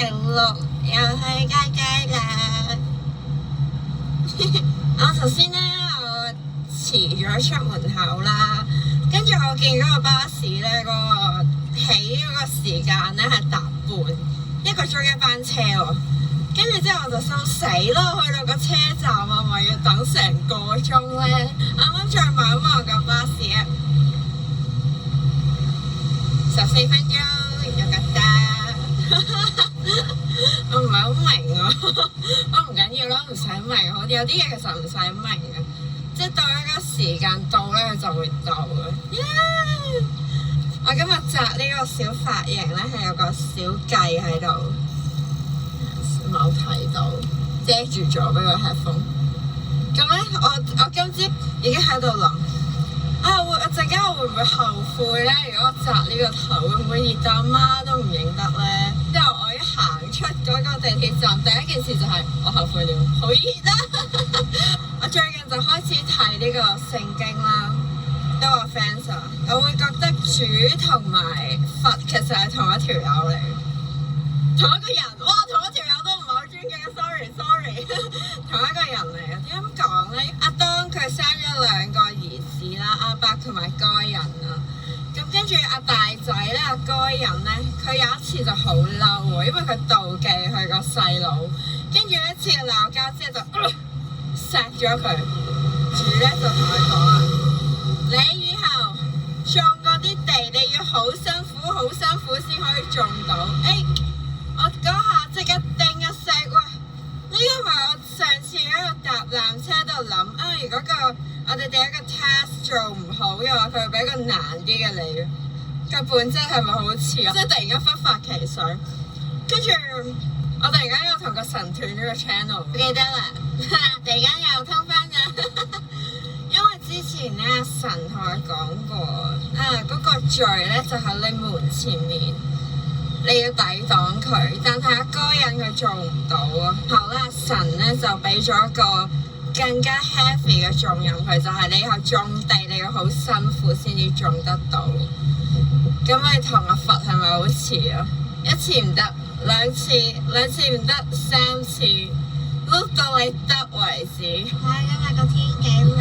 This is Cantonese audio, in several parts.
六又去街街啦！我頭先咧，我遲咗出門口啦，跟住我見嗰個巴士咧，個起嗰個時間咧係搭半1個鐘一班車喎。跟住之後我就心死咯，去到個車站啊，咪要等成個鐘咧。啱啱再望一望個巴士啊，14分鐘有架單。我唔係好明喎，我唔緊要咯，唔使明好啲。有啲嘢其實唔使明嘅，即係到一個時間到咧，佢就會到嘅。Yeah! 我今日紮呢個小髮型咧，係有個小計喺度。冇睇到，遮住咗俾個 headphone。咁咧，我今朝已經喺度諗啊，我陣間我會唔會後悔咧？如果我紮呢個頭，會唔會熱到阿媽都唔認得咧？之後我一行出嗰個地鐵站，第一件事就係我後悔了，好熱啊！我最近就開始睇呢個聖經啦，都話 fans 啊，我會覺得主同埋佛其實係同一條友嚟，同一個人。哇，同一條友都唔係好尊敬 ，sorry， 同一個人嚟嘅。點樣講咧？阿當佢生咗2個兒子啦，亞伯同埋該人啊。咁跟住阿大仔咧，阿該人咧，佢有一次就好嬲喎，因為佢妒忌佢個細佬，跟住一次鬧交之後就殺咗佢。主咧就同佢講啊，你以後種嗰啲地，你要好辛苦先可以種到。我嗰下即刻叮一聲，喂！呢個咪我上次喺度搭纜車度諗啊，如果我哋第一個 task 做唔好嘅話，佢會俾個難啲嘅你。個本質係咪好似啊？即係突然間忽發奇想，跟住我突然間又同個神斷咗個 channel， 記得啦，突然間又通翻㗎。因為之前咧神同我講過啊，嗰個罪咧就喺你門前面。你要抵擋佢，但係阿該人佢做唔到啊。後啦，神咧就俾咗一個更加 heavy 嘅重任佢，就係你以後種地你要好辛苦先至種得到。咁你同阿佛係咪好似啊？一次唔得，兩次唔得，3次，碌到你得為止。睇今日個天幾靚。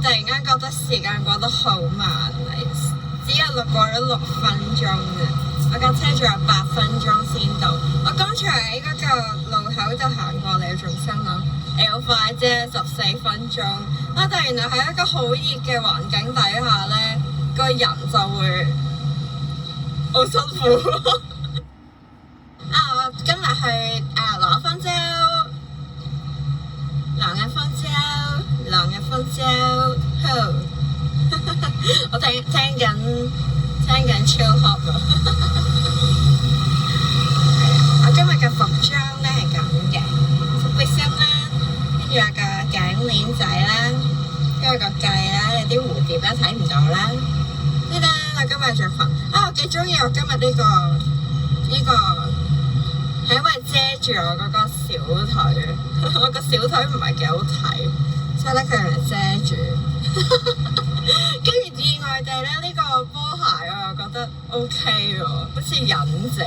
突然間覺得時間過得好慢，只有過咗6分鐘啊！我架車仲有8分鐘先到。我剛才喺嗰個路口就行過嚟，仲心諗好快啫，14分鐘。但原來喺一個好熱嘅環境底下咧，個人就會好辛苦。我今日去攞分州。狼嘅風潮，我聽緊 chill hop 啊！我今日嘅服裝咧係咁嘅，背心啦，跟住有個頸鏈仔啦，跟住個髻啦，有啲蝴蝶啦睇唔到啦。呢啦，我今日着裙我幾中意我今日呢個，係因為遮住我嗰個小腿，我個小腿唔係幾好睇。所以咧佢係遮住，跟住意外地咧呢個波鞋我又覺得 OK 喎，好似忍者咁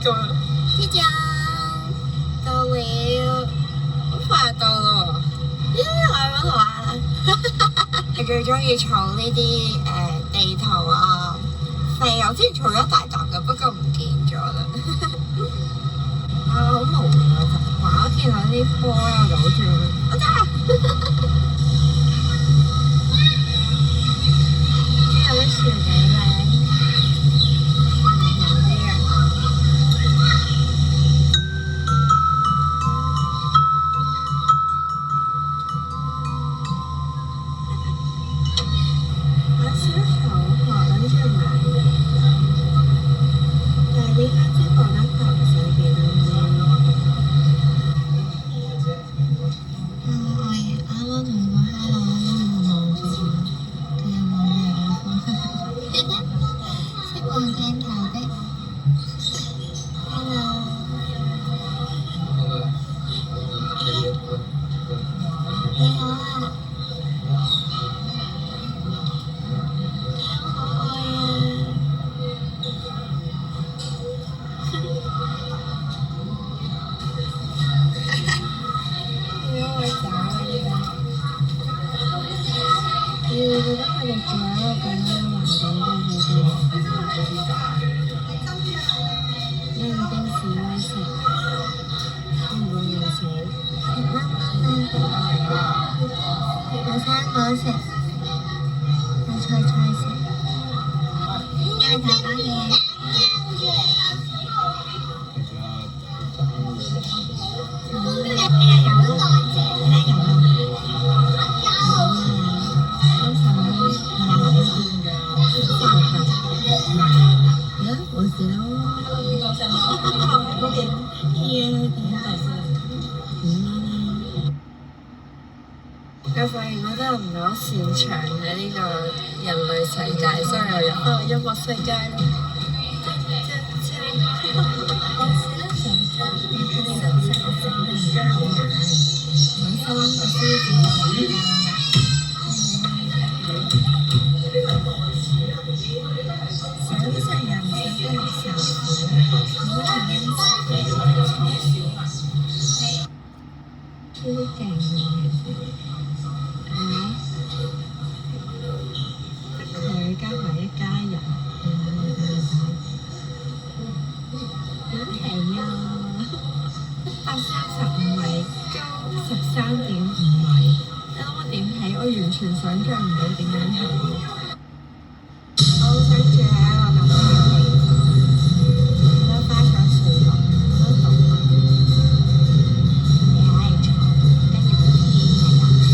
樣。呢張到了，好快到咯喎！我揾我啦。你最中意儲呢啲地圖啊、飛，我之前儲咗一大沓嘅，不過唔見咗啦。好無聊啊！我見到啲波又攞住，我真係有啲樹幾靚，唔知啊。我小時候諗住買嘅，但係點解知覺得佢唔使幾多錢？會覺得佢哋住喺一個咁樣嘅環境都好啲。因為冰士威士，會唔會要死？有生果食，有菜食，有大把嘢。我發現我真係唔係好擅長喺呢個人類世界，所以我入翻去音樂世界咯。超勁佢加埋一家人，好平啊！135米，高13.5米，你諗我點起？我完全想像唔到點樣起。我好想住喺一個咁樣嘅地方，好多花草樹木，好多動物，你喺度坐，跟住個天係藍色。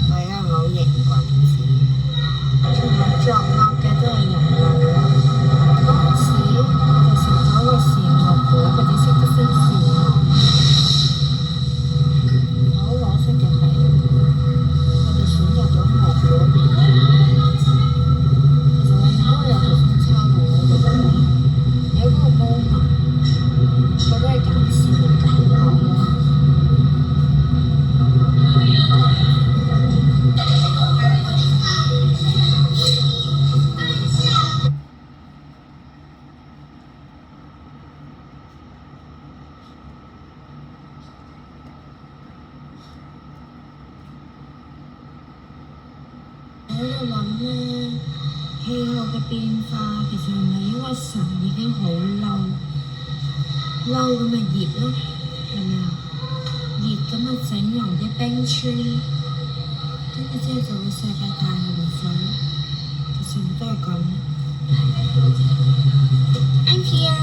我而家係咪好型棍子？全部作惡嘅都係人類咯。嗰陣時我哋食咗個善惡果，佢哋識得分善惡。好可惜嘅係，我哋選擇咗惡嗰邊。其實我應該有頭先抄到嗰個，有嗰個moment，覺得係揀善定揀惡咯。我喺度諗咧，氣候嘅變化其實係咪因為神已經好嬲咁咪熱咯，係咪啊？熱咁咪整容啲冰川，跟住之後就會世界大洪水。其實唔都係咁。I'm here。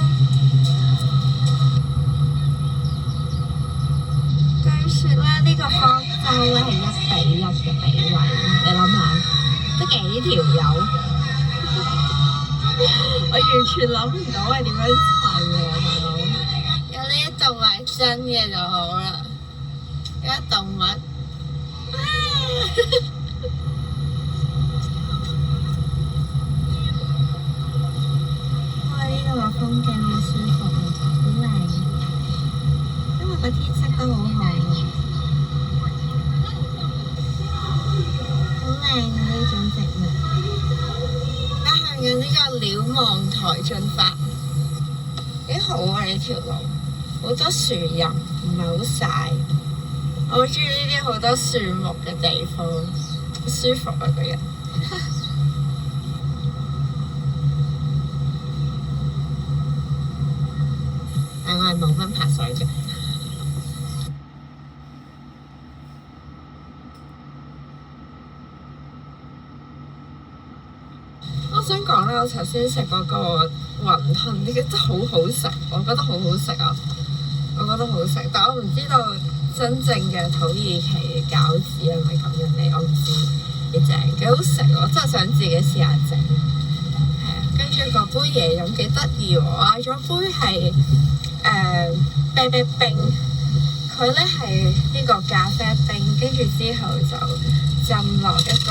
據說咧，呢個方舟咧係1:1嘅比例，你諗下。得幾條友，我完全諗唔到係點樣砌喎，大佬。有呢一動物係真嘅就好啦，有一動物，哇！呢度嘅風景好舒服啊，好靚，因為個天色都好好。好靚啊！呢種植物，而家向緊呢個瞭望台進發，幾好啊！呢條路好多樹蔭，唔係好曬。我好中意呢啲好多樹木嘅地方，好舒服啊個人。但我係冇分拍水嘅。我想講咧，我頭先食嗰個雲吞，呢個真係好好食，我覺得好好食啊！我覺得好食，但我唔知道真正嘅土耳其餃子係咪咁樣嚟，我唔知。幾正，幾好食喎！真係想自己試下整。係啊，跟住個杯嘢飲幾得意喎！我嗌咗杯係啤啤冰，佢咧係呢個咖啡冰，跟住之後就浸落一個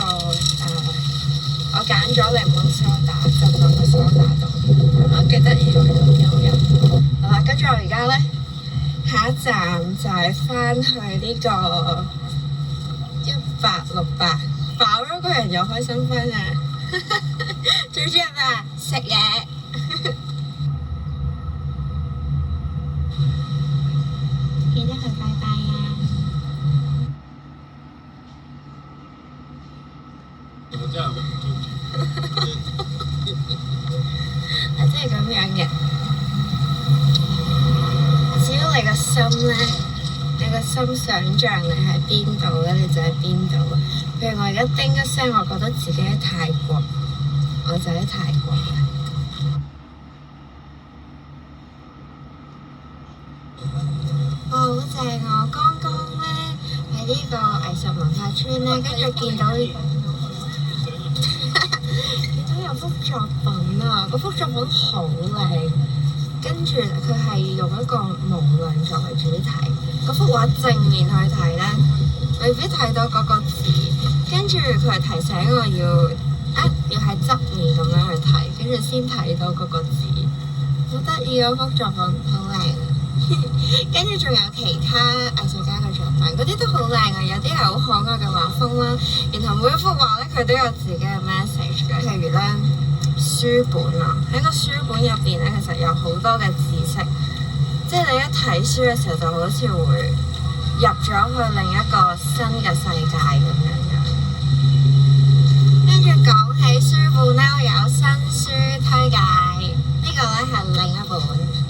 我揀咗檸檬梳打，浸落個梳打度，啊幾得意喎，有飲。好啦，跟住我而家咧，下一站就係翻去呢個1868，飽咗個人又開心翻啊！最主要係食嘢。記得去拜拜啊！心咧，你個心想像你喺邊度咧，你就喺邊度。譬如我而家叮一聲，我覺得自己喺泰國，我就喺泰國啦。好正啊！我剛剛咧喺呢個藝術文化村咧，跟住見到有幅作品啊！嗰幅作品好靚，跟住佢係用一個無量作為主題。嗰幅畫正面去睇咧，未必睇到嗰個字，跟住佢係提醒我要喺側面咁樣去睇，跟住先睇到嗰個字。好得意，嗰幅作品好靚啊！跟住仲有其他藝術家嘅作品，嗰啲都好靚啊！有啲係好可愛嘅畫風啦，然後每一幅畫咧佢都有自己嘅 message 嘅。譬如咧書本啊，喺個書本入邊咧，其實有好多嘅知識，即係你一睇書嘅時候就好似會入咗去另一個新嘅世界咁樣嘅。跟住講起書本咧，我有新書推介，呢個咧係另一本。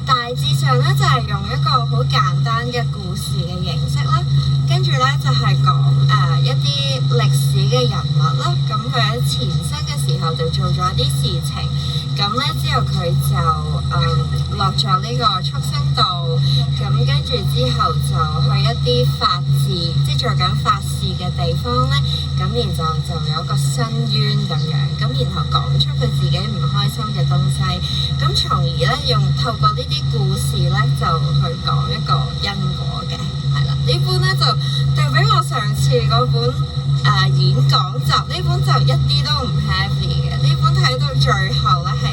大致上咧就係用一個好簡單嘅故事嘅形式啦，跟住咧就係講一啲歷史嘅人物啦，咁佢喺前生嘅時候就做咗一啲事情，咁咧之後佢就落咗呢個畜生道，咁跟住之後就去一啲法治，即係做緊法事嘅地方咧，咁然後就有個申冤咁樣，咁然後講出佢自己唔開心嘅東西，咁從而咧透過呢啲故事咧就去講一個因果嘅，係啦。呢本咧就對比我上次嗰本演講集，呢本就一啲都唔 heavy 嘅，呢本睇到最後咧係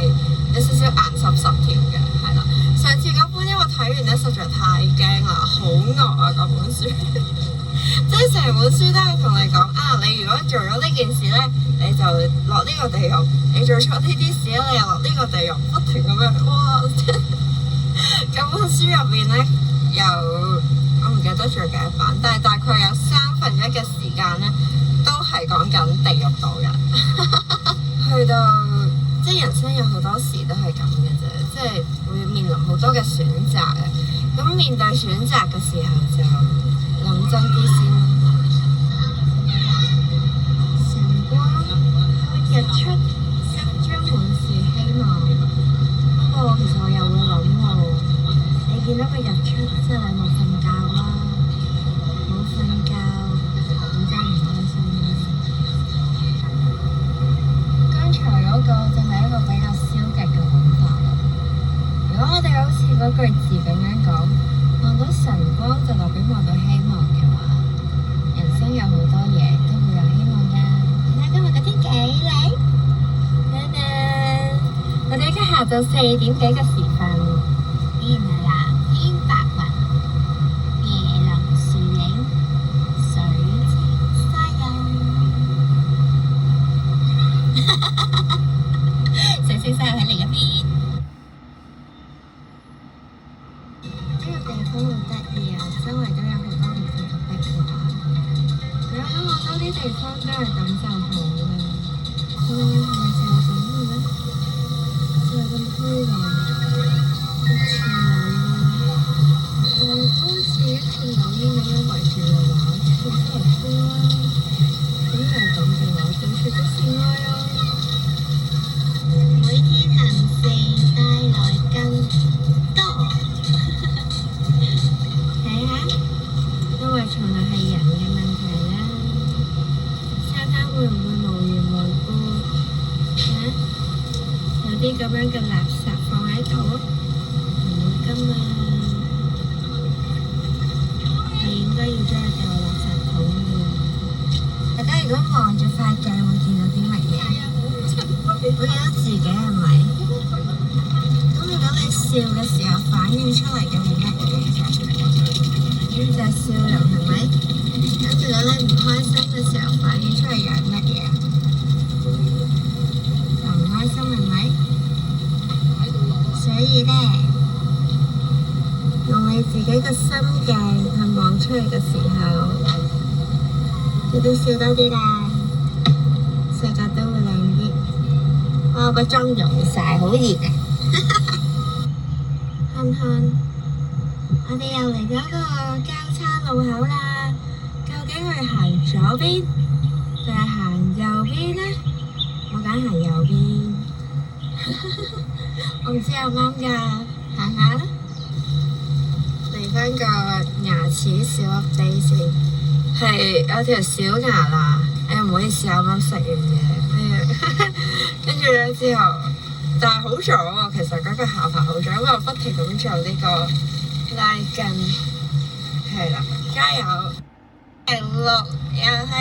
有少少眼濕濕添嘅，係啦。上次嗰本因為睇完咧實在太驚啦，好惡啊嗰本書。即係成本書都係同你講啊，你如果做咗呢件事咧，你就落呢個地獄；你做錯呢啲事咧，你又落呢個地獄，不停咁樣。哇！咁本書入邊咧，我唔記得咗幾多版，但係大概有1/3嘅時間咧，都係講緊地獄道人。去到即係人生有好多時都係咁嘅啫，即係會面臨好多嘅選擇嘅。咁面對選擇嘅時候就諗真啲先。晨光，日出，心中滿是希望。不過其實我又會諗喎，你見到個日出，即係你冇瞓覺啦，冇瞓覺，咁真係唔開心啦。剛才嗰個就係一個比較消極嘅諗法啦。如果我哋好似嗰句字咁樣講，望到晨光就代表望到希望嘅話，人生有好多嘢都會有希望㗎。睇下今日個天幾靚，噔噔！我哋而家下晝4點幾嘅時分，天藍天白雲，椰林樹影，水清沙幼。水清沙幼喺另一邊。好得意啊！周圍都有好多唔同嘅壁畫，有好多啲地方都係咁就好啦。係咪就係咁嘅咧？就係咁虛幻，一串柳煙，好似一串柳煙咁樣圍住嘅畫，好多人吹啦。咁又係咁嘅話，到處都是愛啊！每天行善帶來更多。因為從來係人嘅問題啦，沙灘會唔會無緣無故有啲咁樣嘅垃圾放喺度？唔會㗎嘛，係應該要將佢掉落垃圾桶嘅。大家如果望住塊鏡會見到啲乜嘢？會見到自己係咪？咁如果你笑嘅時候反映出嚟嘅係乜嘢？呢隻笑容係咪？咁如果你唔開心嘅時候反映出嚟又係乜嘢？就唔開心係咪？所以咧，用你自己嘅心鏡去望出嚟嘅時候，你都笑多啲啦，世界都會靚啲。我個妝溶晒，好熱啊！慳慳。我哋又嚟到一個交叉路口啦，究竟去行左邊定係行右邊呢？我揀行右邊，我唔知啱唔啱㗎，行下啦。嚟返個牙齒小 update 先，係有條小牙啦。唔好意思，啱啱食完嘢，跟住咧之後，但係好咗喎。其實嗰個下巴好咗，因為我不停咁做呢個拉筋，係啦，加油！6又係